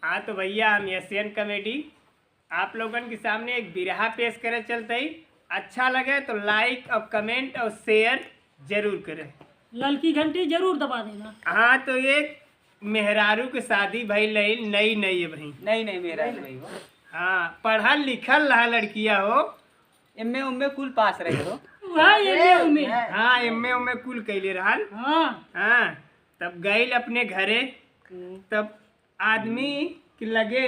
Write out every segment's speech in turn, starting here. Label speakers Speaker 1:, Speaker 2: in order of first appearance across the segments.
Speaker 1: हाँ तो भैया हम एशियन कॉमेडी आप लोगन के सामने एक बिरहा पेश करे चलते ही। अच्छा लगे तो लाइक और कमेंट और शेयर जरूर करें।
Speaker 2: ललकी घंटी जरूर दबा देना।
Speaker 1: हाँ तो एक मेहरारू के शादी भाई नई नई है भाई।
Speaker 3: नहीं मेरा भाई हो।
Speaker 1: हाँ पढ़ल लिखल रहा लड़किया हो।
Speaker 3: एम ए कुल पास रहे हो।
Speaker 1: हाँ एम ए कुल कैले रहल। हाँ तब गई अपने घरे। तब आदमी के लगे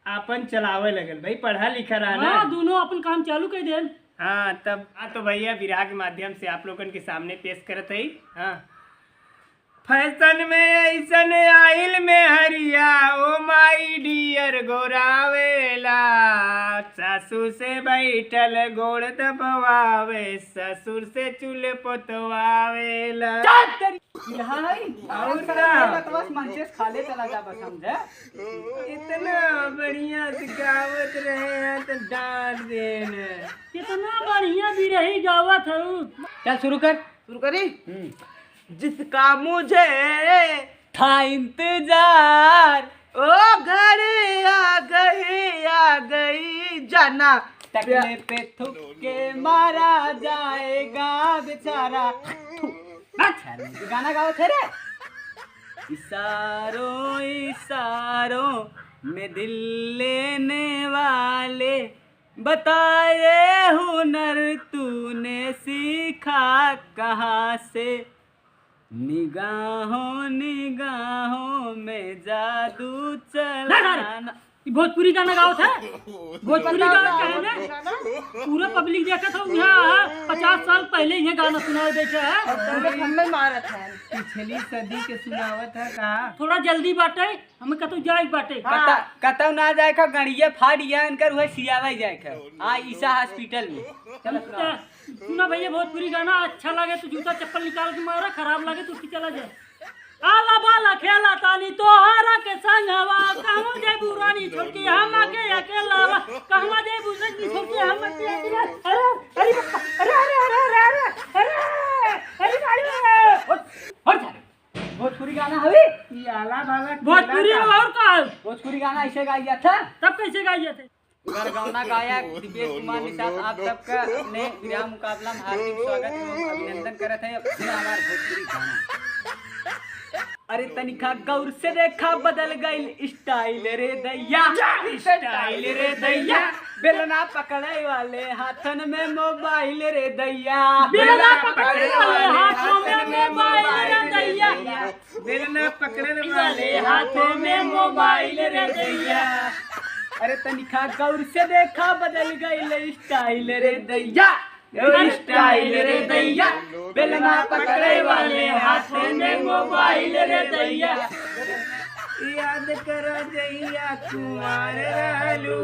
Speaker 1: आपन चलावे लगल भाई पढ़ा लिखा रहा ना।
Speaker 2: दोनों अपन काम चालू कर दे।
Speaker 1: हाँ तब तो भैया विराह के माध्यम से आप लोगन के सामने पेश करत है। हाँ फैशन में ऐसन आइल में हरिया ओ माई डियर गोरावेला। ससुर से बैठल गोड़ दबवावे ससुर से चूल्हे पोतवावेला। इतना बढ़िया से गावत रहे हैं तो डांट देना।
Speaker 2: कितना बढ़िया भी रही गावत हूँ।
Speaker 3: चल शुरू करी।
Speaker 4: जिसका मुझे
Speaker 3: था इंतजार
Speaker 4: ओ घड़ी आ गई जाना
Speaker 3: टकले पे थूक के मारा जाएगा बेचारा। गाना गाओ थे रे। इशारों में दिल लेने वाले बताए हुनर तूने सीखा कहाँ से। निगाहों में जादू चलाना।
Speaker 2: भोजपुरी गाना गाओ था। भोजपुरी गाना कहने पूरा पब्लिक देखा था। यहाँ 50 साल पहले ये गाना सुना बैठा है।
Speaker 4: हमें मारत है
Speaker 1: पिछली सदी के सुनावत है का।
Speaker 2: थोड़ा जल्दी बाटे हमें कतौ जाए बाटे।
Speaker 3: कतौ ना जाए का गड़िया फाड़िया इनकर हुए सियावा जाए का आ ईसा हॉस्पिटल में। चलो
Speaker 2: सुना भैया भोजपुरी गाना अच्छा लगे तो जूता चप्पल निकाल के मारा, खराब लगे तो उसकी चला जाए। आला बाला खेला तानी तोहरा के संगवा कहवा दे बुरानी छोड़ के हम आके अकेला कहवा दे बुरानी छोड़ के हम अकेला। अरे
Speaker 3: भोजपुरी गाना हवी
Speaker 1: ये आला बाला
Speaker 2: भोजपुरी और का
Speaker 3: भोजपुरी गाना ऐसे गाया था।
Speaker 2: तब कैसे गाया थे।
Speaker 3: गरगौना गायक दिव्येश कुमार निषाद आप सबका ने विराम मुकाबला में हार्दिक स्वागत एवं अभिनंदन करते हैं। हमारा भोजपुरी गाना अरे तनिखा गौर से देखा बदल गई स्टाइल रे दैया। स्टाइल रे दैया बेलना पकड़े वाले हाथन में मोबाइल रे दैया।
Speaker 2: बेलना पकड़े वाले हाथों में मोबाइल रे दैया।
Speaker 1: बेलना पकड़ने
Speaker 2: वाले हाथों में मोबाइल रे दैया।
Speaker 3: अरे तनिखा गौर से देखा बदल गई स्टाइल रे दैया। स्टाइल रे दैया बेलना पकड़े वाले हाथों में मोबाइल रे दैया।
Speaker 1: याद करो जहिया कुमार रहलू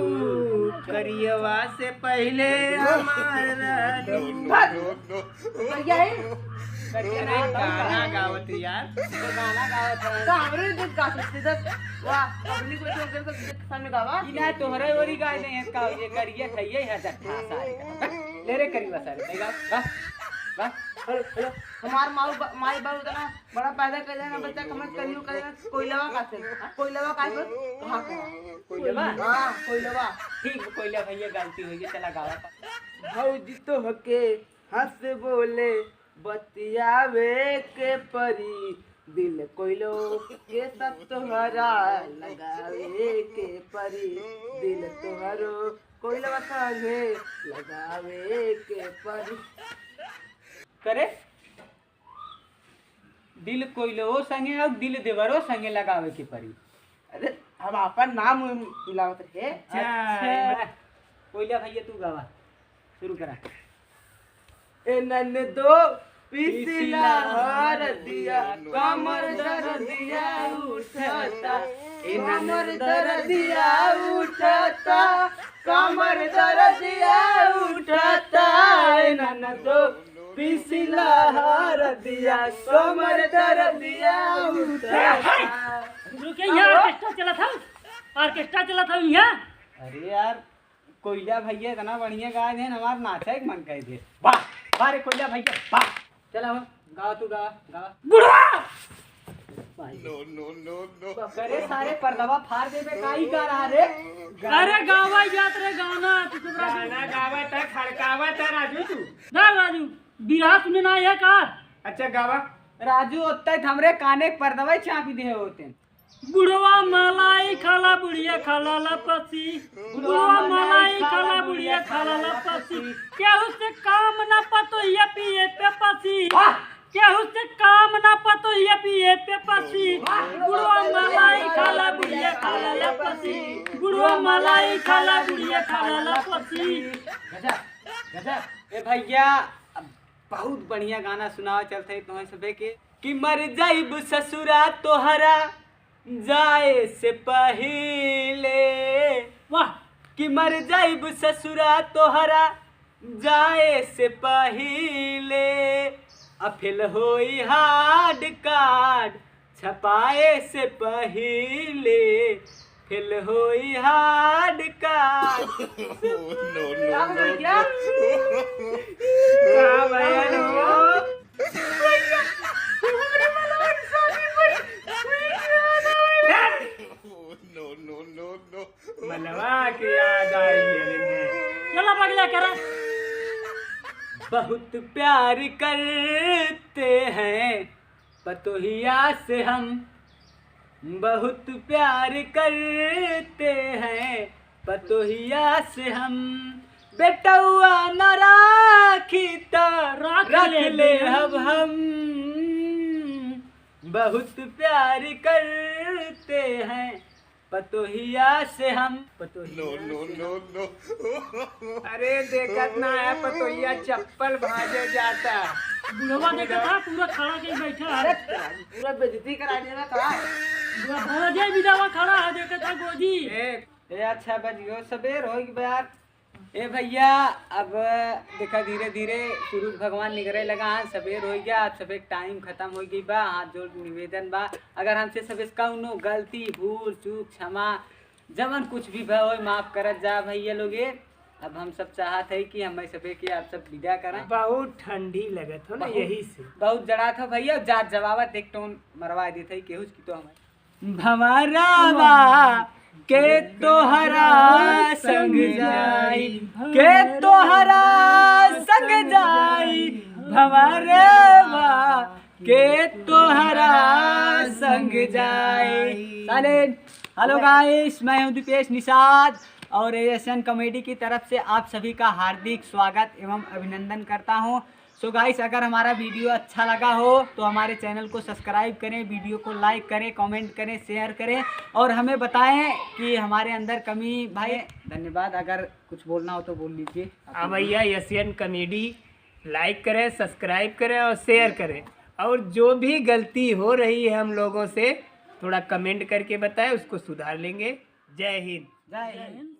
Speaker 1: करियवा से पहले हमार रहलू। गाना गावत यार
Speaker 3: गाना गावत है
Speaker 4: हमरे देख गा सकते थे। वाह पब्लिक में तो सामने गावा
Speaker 3: इना तोहरे ओरी गाय नहीं का ये करिए थइए है जट्ठा सारे ले रे करिवा सारे नहीं गा
Speaker 4: हेलो हमार माई बाबू तना बड़ा पैदा कर देना बच्चा कमर करियो करेगा कोयलावा काहे पर हां
Speaker 3: कोयलवा
Speaker 4: हां कोयलावा
Speaker 3: ठीक कोयला भैया गलती हुई है चला गावा।
Speaker 4: भौजी तो हके हंस बोले बतियावे के परी दिल कोयलो के साथ तोहरा लगावे के परी दिल तोहरो कोयलवा संगे लगावे के परी।
Speaker 3: करे दिल कोइलो संगे और दिल देवरो संगे लगावे के परी।
Speaker 4: अरे हम अपन नाम मिलावत है।
Speaker 3: अच्छा कोयला भैया तू गावा शुरू करा।
Speaker 4: ए नन दो पिछला हर दिया कमर दर दिया उठता ए कमर दर दिया उठता कमर दर दिया उठता ए नन दो पिछला हर दिया कमर दर दिया उठता।
Speaker 2: रुके यहाँ ऑर्केस्ट्रा चला था यहाँ।
Speaker 3: अरे यार कोयला भैया इतना बढ़िया गाए थे हमारा नाचा एक मन कह दे। वाह वाह रे कोयला भैया वाह। चला गाओ तू गा गा
Speaker 2: बुढ़वा
Speaker 3: करे सारे पर्दवा फाड़ देबे काई का रहा रे।
Speaker 2: अरे गावा जात रे गाना तू चुप रह।
Speaker 1: गाना गावा था खड़कावा था राजू तू।
Speaker 2: ना राजू बिरहा सुने ना ये का।
Speaker 1: अच्छा गावा।
Speaker 3: राजू ओत्ते हमरे काने पर्दवा चापी दे होते।
Speaker 2: बुढ़वा मलाई खाला बुढ़िया खाला लपसी, बुढ़वा मलाई खाला बुढ़िया खाला लपसी, केहू से काम ना पतो ये पिए पे पसी, केहू से काम ना पतो ये पिए पे पसी, बुढ़वा मलाई खाला बुढ़िया खाला लपसी, बुढ़वा मलाई खाला बुढ़िया खाला लपसी।
Speaker 3: गजब गजब। ए भैया अब बहुत बढ़िया गाना सुनाओ चलते तुम्हें सबे के कि मर जाइब ससुरा तोहरा जाए से पहिले।
Speaker 2: वाह
Speaker 3: कि मर जाइब ससुरा तोहरा जाए से पहिले, अफिल होई हार्ड कार्ड छपाए से पहिले, फिल होई हार्ड कार्ड।
Speaker 4: क्या भैया
Speaker 1: क्या बयान हो? मनवा की याद आई है।
Speaker 2: चला पगला करा।
Speaker 3: बहुत प्यार करते हैं पतोहिया से हम, बहुत प्यार करते हैं पतोहिया से हम, बेटौआ न राखी तो रख ले अब हम, बहुत प्यार करते हैं पतोहिया से हम।
Speaker 1: अरे देखत ना है पतोहिया चप्पल भाजे जाता।
Speaker 2: बुढ़वा देखा था पूरा खड़ा के बैठा है।
Speaker 4: पूरा बेइज्जती करा देना का।
Speaker 2: अजय विदावा खड़ा है देखा था गोजी।
Speaker 3: ए अच्छा बजियो सबेर हो गई यार। ए भैया अब देखा धीरे धीरे सूरज भगवान निकले लगा हाँ सबेर हो गया। आप सबे टाइम खत्म हो गई बा। हाथ जोड़ निवेदन बा अगर हमसे सबे कौनो गलती भूल चूक क्षमा जमन कुछ भी हो माफ करत जा भैया लोगे। अब हम सब चाहत है कि हमें सबे की आप सब विदा करें।
Speaker 1: बहुत ठंडी लगत हो ना यही से।
Speaker 3: बहुत जड़ा था भैया जात जवाबत एक टोन मरवा दी थी केहू की तो हमें भमरावा के तोहरा संग जाई, के तोहरा संग जाई, भमरावा के तोहरा संग जाई। साइलेंट। हेलो गाइस मैं हूं दीपेश निषाद और एशियन कॉमेडी की तरफ से आप सभी का हार्दिक स्वागत एवं अभिनंदन करता हूं। सो गाइस अगर हमारा वीडियो अच्छा लगा हो तो हमारे चैनल को सब्सक्राइब करें, वीडियो को लाइक करें, कमेंट करें, शेयर करें और हमें बताएं कि हमारे अंदर कमी। भाई धन्यवाद। अगर कुछ बोलना हो तो बोल लीजिए।
Speaker 1: हाँ भैया एशियन कॉमेडी लाइक करें, सब्सक्राइब करें और शेयर करें और जो भी गलती हो रही है हम लोगों से थोड़ा कमेंट करके बताएं, उसको सुधार लेंगे। जय हिंद।
Speaker 3: जय हिंद।